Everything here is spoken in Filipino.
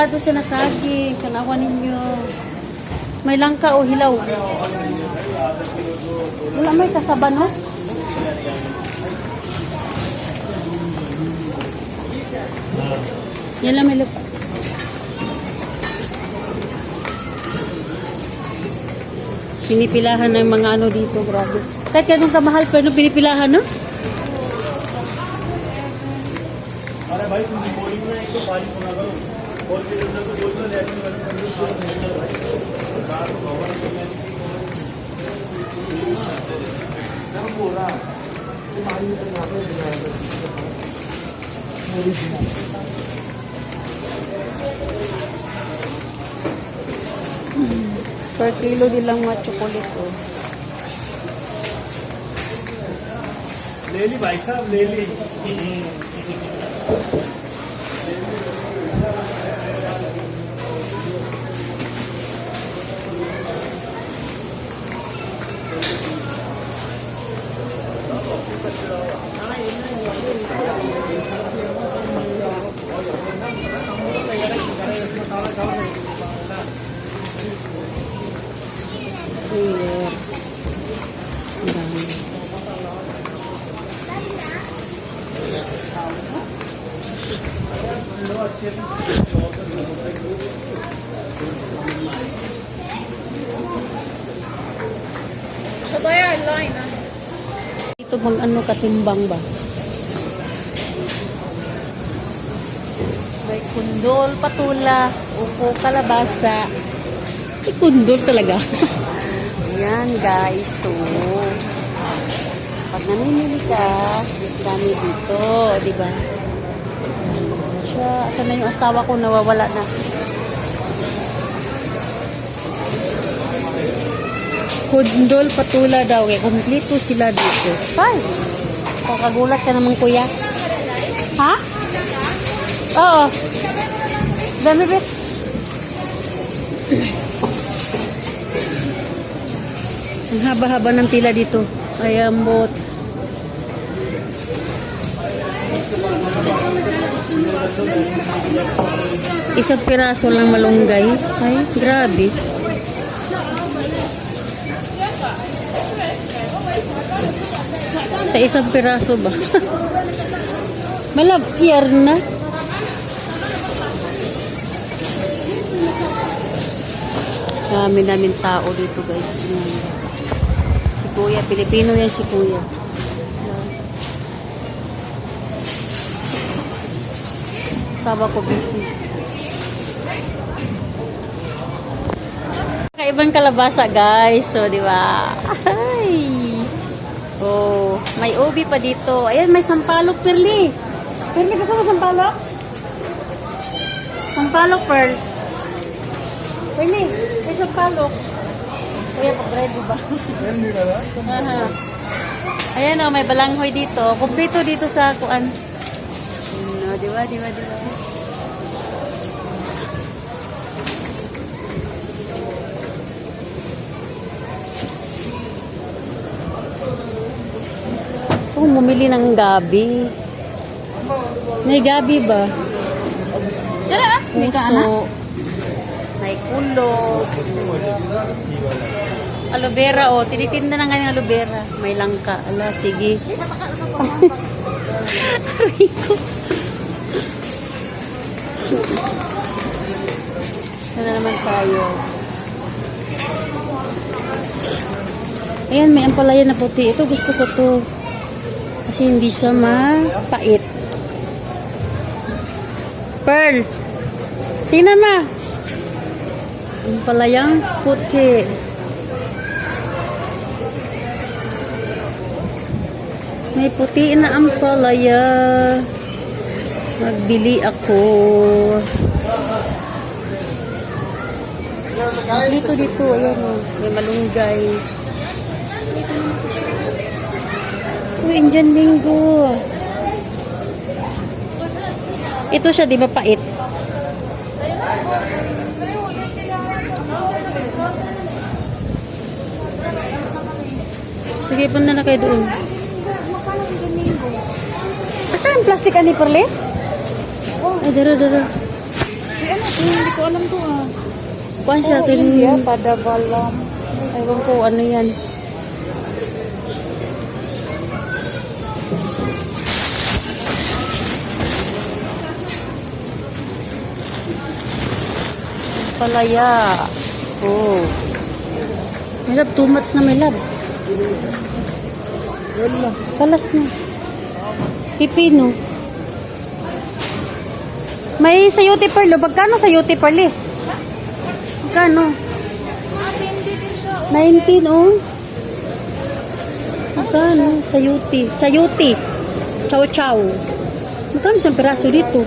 Sigurado siya na saging. Kanawa ninyo. May langka o hilaw. Wala may kasaba, no? Yan lang may look. Pinipilahan ng mga ano dito, grabe. Kahit ganun kamahal, pero pinipilahan, no? अरे भाई तुम बोलिंग में एक तो बारिश होना करो और फिर उधर को बोल दो लेकिन मैंने कंप्यूटर को नहीं कर भाई साथ में भवन को मैं मैं बोल रहा से मारी में ना पे Per kilo nilang mga chocolate, oh. ले ली भाई साहब ले ली Ito bang ano katimbang ba? May kundol, patula, upo, kalabasa. May kundol talaga. Ayan guys, so pag namimili ka, dami dito, di ba? Siya, ito na yung asawa ko nawawala na. Kundol, patula daw eh. Kompleto sila dito. Ay! Kakagulat ka naman, kuya. Ha? Oo. Dami, bet. Ang haba-haba ng pila dito. Ay, ambot. Isang piraso lang malunggay. Ay, grabe. Sa isang piraso ba? Malab-iyar na. Dami-daming tao dito guys. Si Kuya, Pilipino yan si Kuya. Sabi ko busy. Kakaibang kalabasa guys. So, di ba? Ay! Oh, may ubi pa dito. Ayan, may sampalok, Perli. Perli, gusto mo sampalok? Sampalok, Pearl. Perli, may sampalok. Kuya, pag-ready ba? Aha. Ayan, oh, may balanghoy dito. Kumplito dito sa kuan. No, diba? Bumili ng gabi. May gabi ba? Puso. May kulog. Aloe vera, oh. Tinitinda na nga yung aloe vera. May langka. Ala, sige. Rico. Ano naman tayo? Ayan, may ampalaya na puti. Ito, gusto ko to. Kasi hindi siya mapait. Pearl! Tingnan mo! Ang palayang puti. May puti na ang palaya. Magbili ako. Dito. Ayan o. May malunggay. Indian Linggo. Ito siya, di ba pait? Sige, punta na kayo doon. Asan plastic ani perle? Ay, dara. Hindi ko alam to ah. Kuan siya India, kin. pada balam. Ewan ko ano yan. Palaya. Oh. May love, too much na may love. Wala. Kalas na. Pipino. May sayote pearl. Magkano sayote pearl eh? Magkano? 19 oh. Magkano? Sayote. Chayote. Chow chow. Magkano isang piraso dito?